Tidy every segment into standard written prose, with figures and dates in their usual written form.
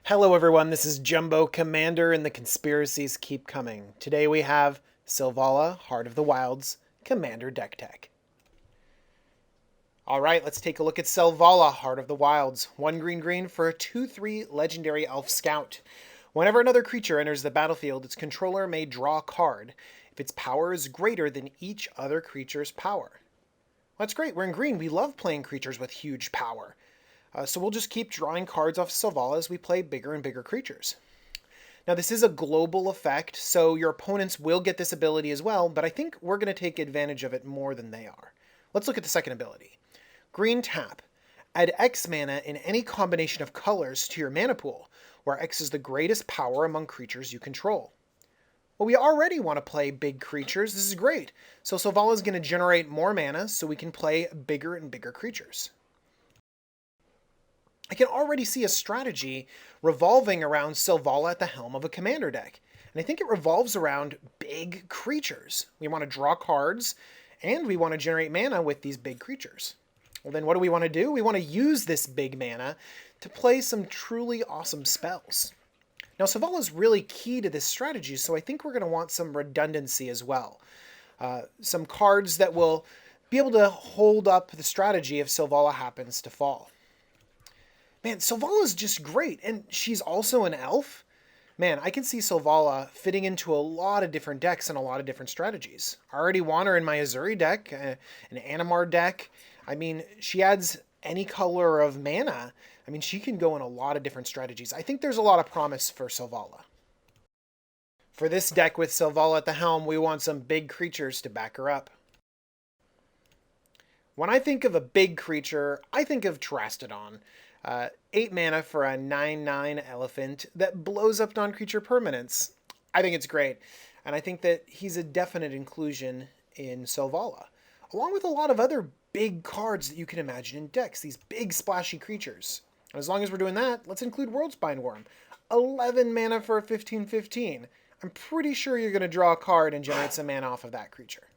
Hello everyone, this is Jumbo Commander and the conspiracies keep coming. Today we have Selvala, Heart of the Wilds, Commander Deck Tech. Alright, let's take a look at Selvala, Heart of the Wilds. 1 green for a 2/3 legendary elf scout. Whenever another creature enters the battlefield, its controller may draw a card if its power is greater than each other creature's power. Well, that's great, we're in green, we love playing creatures with huge power. So we'll just keep drawing cards off Selvala as we play bigger and bigger creatures. Now this is a global effect, so your opponents will get this ability as well, but I think we're going to take advantage of it more than they are. Let's look at the second ability. Green tap. Add X mana in any combination of colors to your mana pool, where X is the greatest power among creatures you control. Well, we already want to play big creatures. This is great. So Selvala is going to generate more mana so we can play bigger and bigger creatures. I can already see a strategy revolving around Selvala at the helm of a commander deck. And I think it revolves around big creatures. We want to draw cards, and we want to generate mana with these big creatures. Well, then what do we want to do? We want to use this big mana to play some truly awesome spells. Now, Selvala is really key to this strategy, so I think we're going to want some redundancy as well. Some cards that will be able to hold up the strategy if Selvala happens to fall. Man, Selvala is just great, and she's also an elf. Man, I can see Selvala fitting into a lot of different decks and a lot of different strategies. I already want her in my Azuri deck, an Animar deck. I mean, she adds any color of mana. I mean, she can go in a lot of different strategies. I think there's a lot of promise for Selvala. For this deck with Selvala at the helm, we want some big creatures to back her up. When I think of a big creature, I think of Terastodon. 8 mana for a 9/9 elephant that blows up non-creature permanents. I think it's great, and I think that he's a definite inclusion in Selvala, along with a lot of other big cards that you can imagine in decks, these big splashy creatures. And as long as we're doing that, let's include Worldspine Worm. 11 mana for a 15/15. I'm pretty sure you're going to draw a card and generate some mana off of that creature.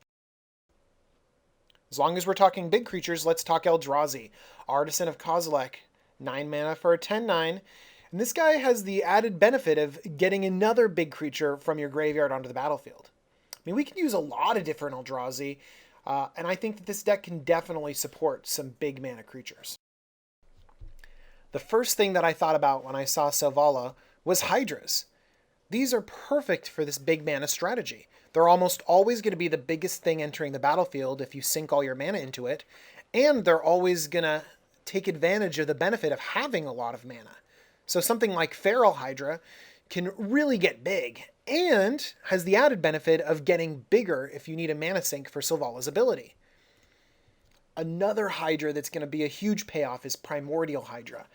As long as we're talking big creatures, let's talk Eldrazi, Artisan of Kozilek. 9 mana for a 10/9. And this guy has the added benefit of getting another big creature from your graveyard onto the battlefield. I mean, we can use a lot of different Eldrazi, and I think that this deck can definitely support some big mana creatures. The first thing that I thought about when I saw Selvala was hydras. These are perfect for this big mana strategy. They're almost always going to be the biggest thing entering the battlefield if you sink all your mana into it, and they're always going to take advantage of the benefit of having a lot of mana. So something like Feral Hydra can really get big, and has the added benefit of getting bigger if you need a mana sink for Selvala's ability. Another Hydra that's going to be a huge payoff is Primordial Hydra.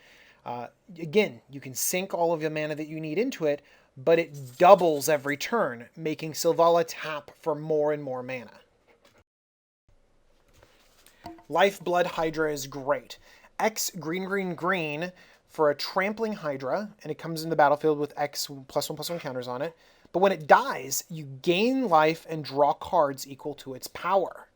Again, you can sink all of the mana that you need into it, but it doubles every turn, making Selvala tap for more and more mana. Lifeblood Hydra is great. X green for a trampling Hydra, and it comes into the battlefield with X +1/+1 counters on it. But when it dies, you gain life and draw cards equal to its power.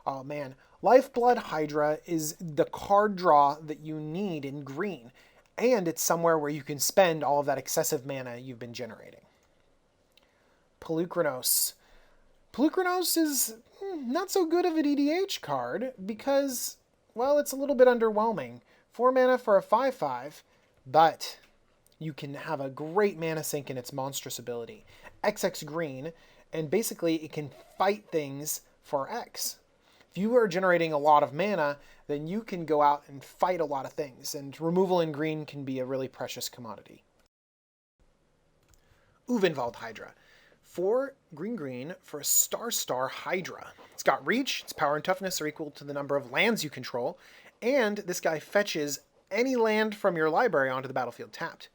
Oh man, Lifeblood Hydra is the card draw that you need in green, and it's somewhere where you can spend all of that excessive mana you've been generating. Polukranos. Polukranos is not so good of an EDH card because, well, it's a little bit underwhelming. 4 mana for a 5/5, but you can have a great mana sink in its monstrous ability. XX green, and basically it can fight things for X. If you are generating a lot of mana, then you can go out and fight a lot of things, and removal in green can be a really precious commodity. Uvenvald Hydra. 4 green for a star Hydra. It's got reach, its power and toughness are equal to the number of lands you control, and this guy fetches any land from your library onto the battlefield tapped.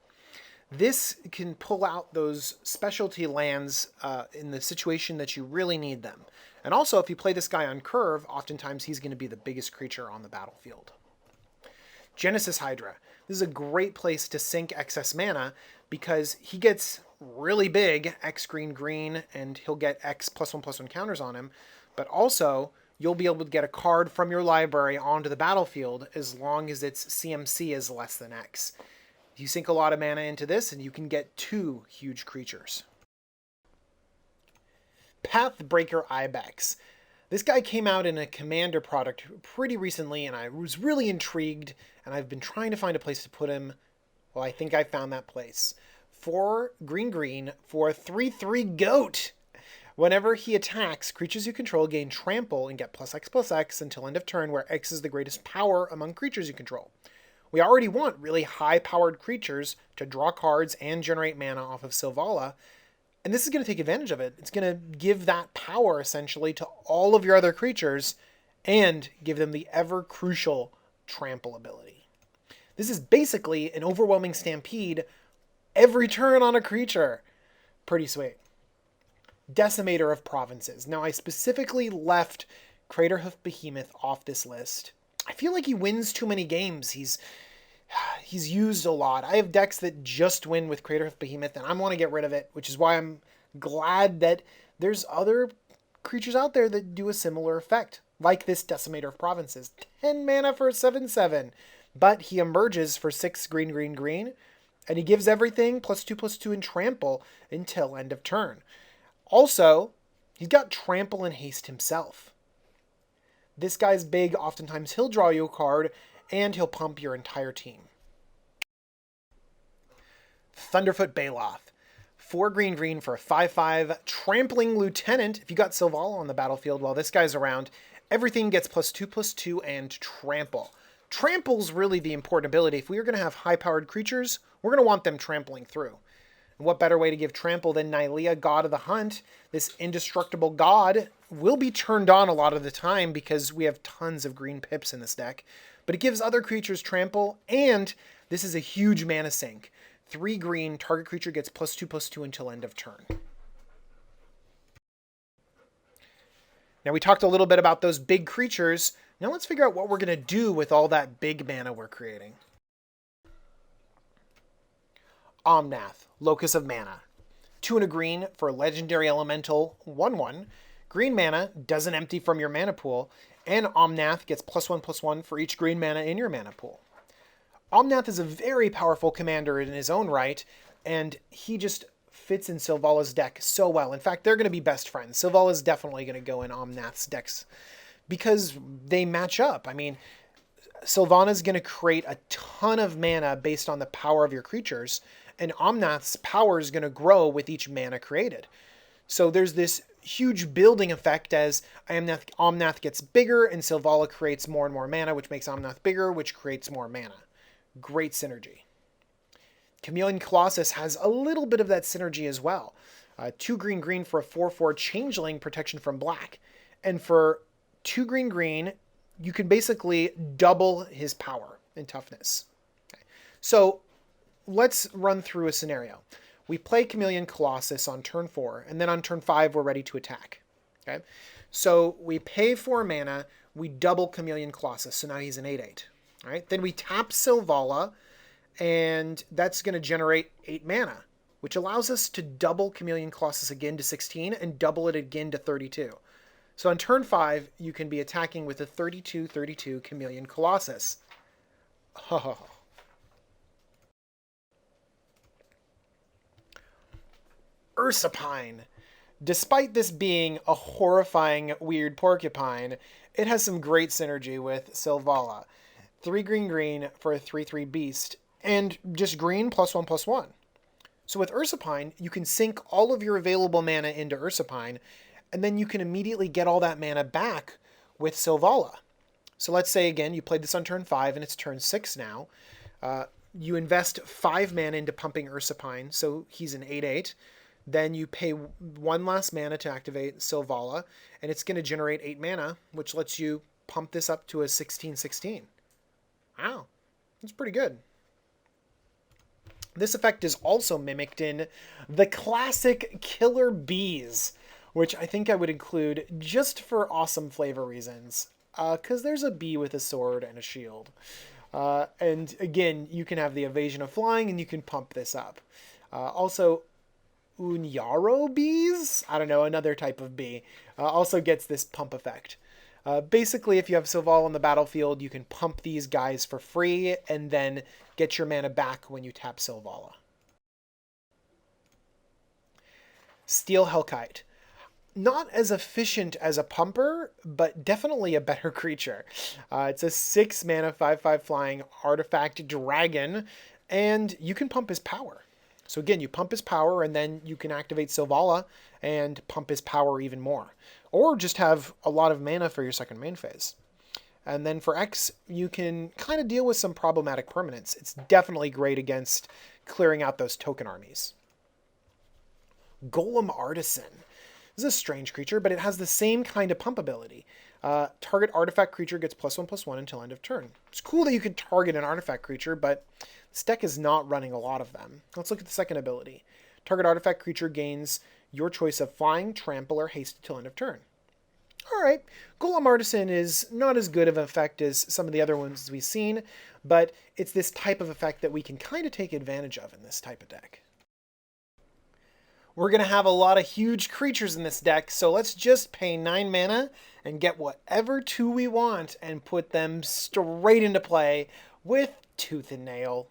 This can pull out those specialty lands in the situation that you really need them. And also, if you play this guy on curve, oftentimes he's going to be the biggest creature on the battlefield. Genesis Hydra. This is a great place to sink excess mana because he gets really big, X green, and he'll get X +1/+1 counters on him, but also you'll be able to get a card from your library onto the battlefield as long as its CMC is less than X. You sink a lot of mana into this and you can get 2 huge creatures. Pathbreaker Ibex. This guy came out in a commander product pretty recently, and I was really intrigued, and I've been trying to find a place to put him. Well, I think I found that place. 4 green for a 3/3 goat. Whenever he attacks, creatures you control gain trample and get +X/+X until end of turn, where X is the greatest power among creatures you control. We already want really high-powered creatures to draw cards and generate mana off of Selvala, and this is going to take advantage of it. It's going to give that power, essentially, to all of your other creatures and give them the ever-crucial trample ability. This is basically an overwhelming stampede every turn on a creature. Pretty sweet. Decimator of Provinces. Now, I specifically left Craterhoof Behemoth off this list. I feel like he wins too many games. He's used a lot. I have decks that just win with Craterhoof Behemoth, and I want to get rid of it, which is why I'm glad that there's other creatures out there that do a similar effect, like this Decimator of Provinces. 10 mana for a 7/7, but he emerges for 6 green, and he gives everything +2/+2 in Trample until end of turn. Also, he's got Trample and Haste himself. This guy's big. Oftentimes he'll draw you a card, and he'll pump your entire team. Thunderfoot Baloth. 4 green for a 5/5 trampling lieutenant. If you got Selvala on the battlefield while this guy's around, everything gets +2/+2 and trample. Trample's really the important ability. If we are going to have high-powered creatures, we're going to want them trampling through. And what better way to give trample than Nylea, God of the Hunt? This indestructible god will be turned on a lot of the time because we have tons of green pips in this deck. But it gives other creatures trample, and this is a huge mana sink. 3 green, target creature gets +2/+2 until end of turn. Now we talked a little bit about those big creatures. Now let's figure out what we're going to do with all that big mana we're creating. Omnath, Locus of Mana. 2 and a green for Legendary Elemental 1/1. Green mana doesn't empty from your mana pool, and Omnath gets +1/+1 for each green mana in your mana pool. Omnath is a very powerful commander in his own right, and he just fits in Selvalla's deck so well. In fact, they're going to be best friends. Selvalla's definitely going to go in Omnath's decks because they match up. I mean, Selvalla's going to create a ton of mana based on the power of your creatures, and Omnath's power is going to grow with each mana created. So there's this huge building effect as Omnath gets bigger and Selvala creates more and more mana, which makes Omnath bigger, which creates more mana. Great synergy. Chameleon Colossus has a little bit of that synergy as well. 2 green for a 4/4 changeling protection from black. And for 2 green, you can basically double his power and toughness. Okay. So let's run through a scenario. We play Chameleon Colossus on turn 4, and then on turn 5, we're ready to attack. Okay, so we pay 4 mana, we double Chameleon Colossus, so now he's an 8/8. All right, then we tap Selvala, and that's going to generate 8 mana, which allows us to double Chameleon Colossus again to 16 and double it again to 32. So on turn 5, you can be attacking with a 32/32 Chameleon Colossus. Ursipine. Despite this being a horrifying, weird porcupine, it has some great synergy with Selvala. 3 green for a 3/3 beast, and just green +1/+1. So with Ursipine, you can sink all of your available mana into Ursipine, and then you can immediately get all that mana back with Selvala. So let's say, again, you played this on turn 5, and it's turn 6 now. You invest 5 mana into pumping Ursipine, so he's an 8/8. Then you pay 1 last mana to activate Selvala, and it's going to generate 8 mana, which lets you pump this up to a 16/16. Wow, that's pretty good. This effect is also mimicked in the classic Killer Bees, which I think I would include just for awesome flavor reasons, because there's a bee with a sword and a shield. And again, you can have the evasion of flying, and you can pump this up. Also, Unyaro bees? I don't know, another type of bee. Also gets this pump effect. Basically, if you have Selvala on the battlefield, you can pump these guys for free and then get your mana back when you tap Selvala. Steel Hellkite. Not as efficient as a pumper, but definitely a better creature. It's a 6 mana 5/5 flying artifact dragon, and you can pump his power. So again, you pump his power, and then you can activate Selvala and pump his power even more. Or just have a lot of mana for your second main phase. And then for X, you can kind of deal with some problematic permanents. It's definitely great against clearing out those token armies. Golem Artisan. This is a strange creature, but it has the same kind of pump ability. Target artifact creature gets +1/+1 until end of turn. It's cool that you can target an artifact creature, but this deck is not running a lot of them. Let's look at the second ability. Target artifact creature gains your choice of flying, trample, or haste until end of turn. Alright, Golem Artisan is not as good of an effect as some of the other ones we've seen, but it's this type of effect that we can kind of take advantage of in this type of deck. We're going to have a lot of huge creatures in this deck, so let's just pay 9 mana and get whatever 2 we want and put them straight into play with Tooth and Nail.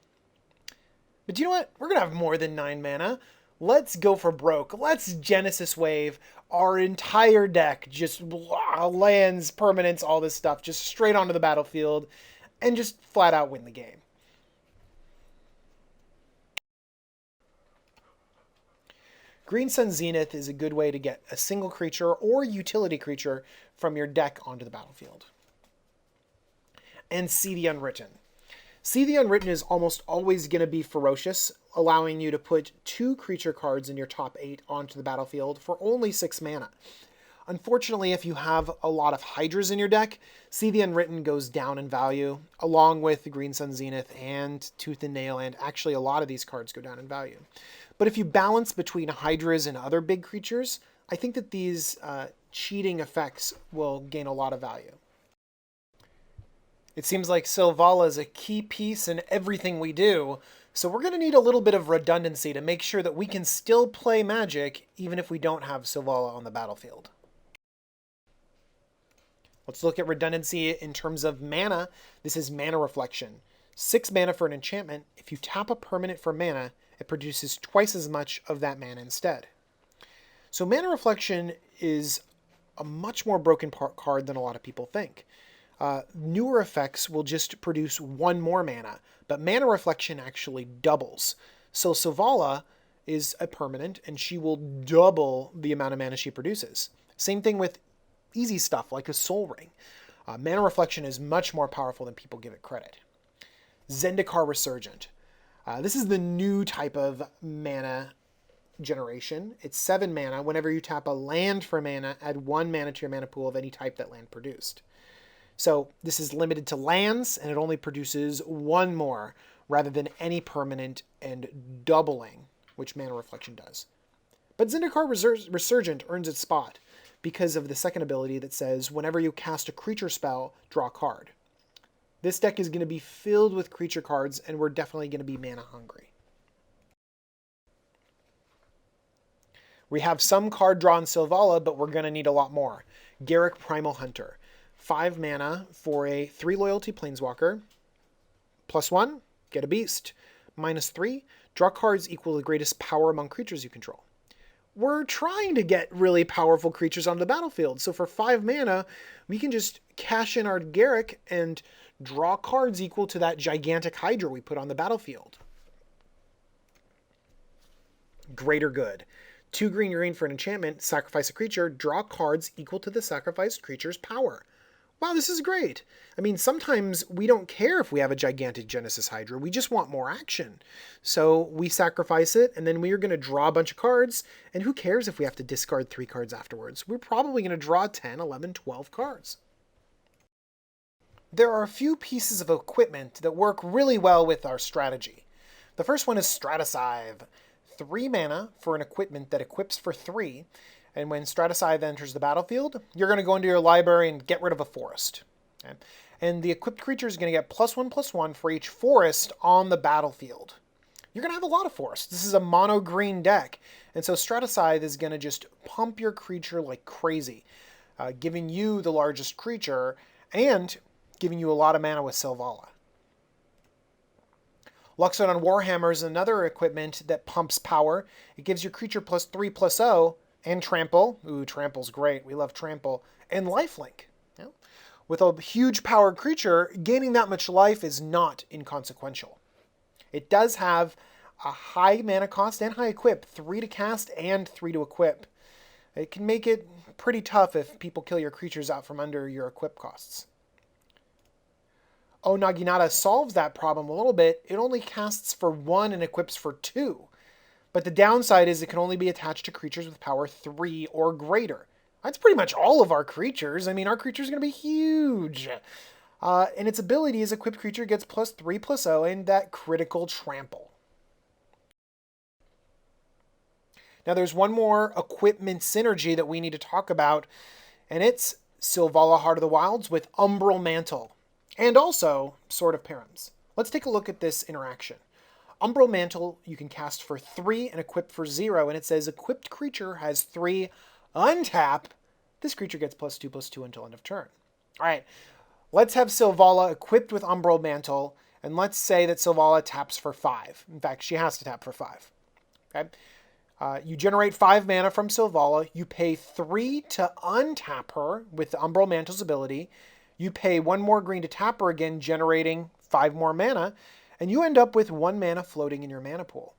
But you know what? We're going to have more than 9 mana. Let's go for broke. Let's Genesis Wave our entire deck. Just lands, permanents, all this stuff. Just straight onto the battlefield and just flat out win the game. Green Sun Zenith is a good way to get a single creature or utility creature from your deck onto the battlefield. And See the Unwritten. See the Unwritten is almost always going to be ferocious, allowing you to put 2 creature cards in your top 8 onto the battlefield for only 6 mana. Unfortunately, if you have a lot of hydras in your deck, See the Unwritten goes down in value, along with Green Sun Zenith and Tooth and Nail, and actually a lot of these cards go down in value. But if you balance between hydras and other big creatures, I think that these cheating effects will gain a lot of value. It seems like Selvala is a key piece in everything we do, so we're going to need a little bit of redundancy to make sure that we can still play Magic even if we don't have Selvala on the battlefield. Let's look at redundancy in terms of mana. This is Mana Reflection. 6 mana for an enchantment. If you tap a permanent for mana, it produces twice as much of that mana instead. So Mana Reflection is a much more broken card than a lot of people think. Newer effects will just produce 1 more mana, but Mana Reflection actually doubles. So Selvala is a permanent, and she will double the amount of mana she produces. Same thing with easy stuff like a Soul Ring. Mana Reflection is much more powerful than people give it credit. Zendikar Resurgent. This is the new type of mana generation. It's 7 mana. Whenever you tap a land for mana, add 1 mana to your mana pool of any type that land produced. So this is limited to lands, and it only produces 1 more, rather than any permanent and doubling, which Mana Reflection does. But Zendikar Resurgent earns its spot because of the second ability that says, whenever you cast a creature spell, draw a card. This deck is going to be filled with creature cards, and we're definitely going to be mana hungry. We have some card draw in Selvala, but we're going to need a lot more. Garruk Primal Hunter. 5 mana for a 3 loyalty planeswalker. +1, get a beast. -3, draw cards equal to the greatest power among creatures you control. We're trying to get really powerful creatures onto the battlefield, so for 5 mana, we can just cash in our Garruk and draw cards equal to that gigantic Hydra we put on the battlefield. Greater Good. 2 green for an enchantment, sacrifice a creature, draw cards equal to the sacrificed creature's power. Wow, this is great. I mean, sometimes we don't care if we have a gigantic Genesis Hydra. We just want more action. So we sacrifice it, and then we are going to draw a bunch of cards, and who cares if we have to discard 3 cards afterwards? We're probably going to draw 10, 11, 12 cards. There are a few pieces of equipment that work really well with our strategy. The first one is Stratascythe. 3 mana for an equipment that equips for 3, and when Stratascythe enters the battlefield, you're going to go into your library and get rid of a forest. Okay? And the equipped creature is going to get +1/+1 for each forest on the battlefield. You're going to have a lot of forests. This is a mono-green deck, and so Stratascythe is going to just pump your creature like crazy. giving you the largest creature and giving you a lot of mana with Selvala. Luxodon Warhammer is another equipment that pumps power. It gives your creature +3/+0 and Trample. Ooh, Trample's great. We love Trample. And Lifelink. Yeah. With a huge powered creature, gaining that much life is not inconsequential. It does have a high mana cost and high equip, 3 to cast and 3 to equip. It can make it pretty tough if people kill your creatures out from under your equip costs. Oh, Naginata solves that problem a little bit. It only casts for 1 and equips for 2. But the downside is it can only be attached to creatures with power 3 or greater. That's pretty much all of our creatures. I mean, our creatures are going to be huge. And its ability is equipped creature gets +3/+0 and that critical Trample. Now there's one more equipment synergy that we need to talk about, and it's Selvala Heart of the Wilds with Umbral Mantle, and also Sword of Params. Let's take a look at this interaction. Umbral Mantle you can cast for 3 and equip for 0, and it says equipped creature has 3, untap. This creature gets +2/+2 until end of turn. All right, let's have Selvala equipped with Umbral Mantle, and let's say that Selvala taps for 5. In fact, she has to tap for 5. Okay. You generate 5 mana from Selvala. You pay 3 to untap her with the Umbral Mantle's ability. You pay 1 more green to tap her again, generating 5 more mana. And you end up with 1 mana floating in your mana pool.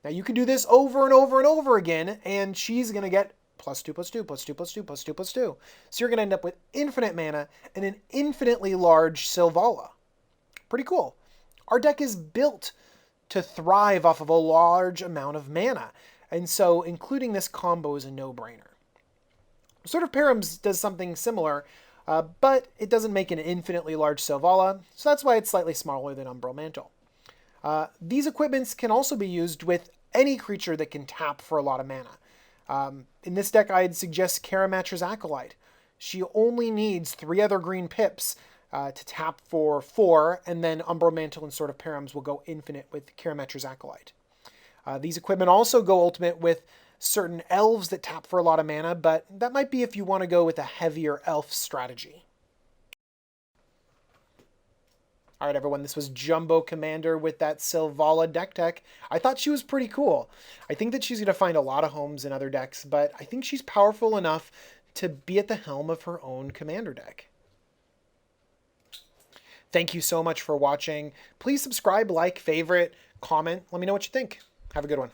Now you can do this over and over and over again, and she's going to get +2/+2, +2/+2, +2/+2. So you're going to end up with infinite mana and an infinitely large Selvala. Pretty cool. Our deck is built to thrive off of a large amount of mana. And so including this combo is a no-brainer. Sword of Params does something similar, but it doesn't make an infinitely large Selvala, so that's why it's slightly smaller than Umbral Mantle. These equipments can also be used with any creature that can tap for a lot of mana. In this deck, I'd suggest Karametra's Acolyte. She only needs 3 other green pips to tap for 4, and then Umbral Mantle and Sword of Params will go infinite with Karametra's Acolyte. These equipment also go ultimate with certain elves that tap for a lot of mana, but that might be if you want to go with a heavier elf strategy. All right, everyone, this was Jumbo Commander with that Selvala deck tech. I thought she was pretty cool. I think that she's going to find a lot of homes in other decks, but I think she's powerful enough to be at the helm of her own Commander deck. Thank you so much for watching. Please subscribe, like, favorite, comment. Let me know what you think. Have a good one.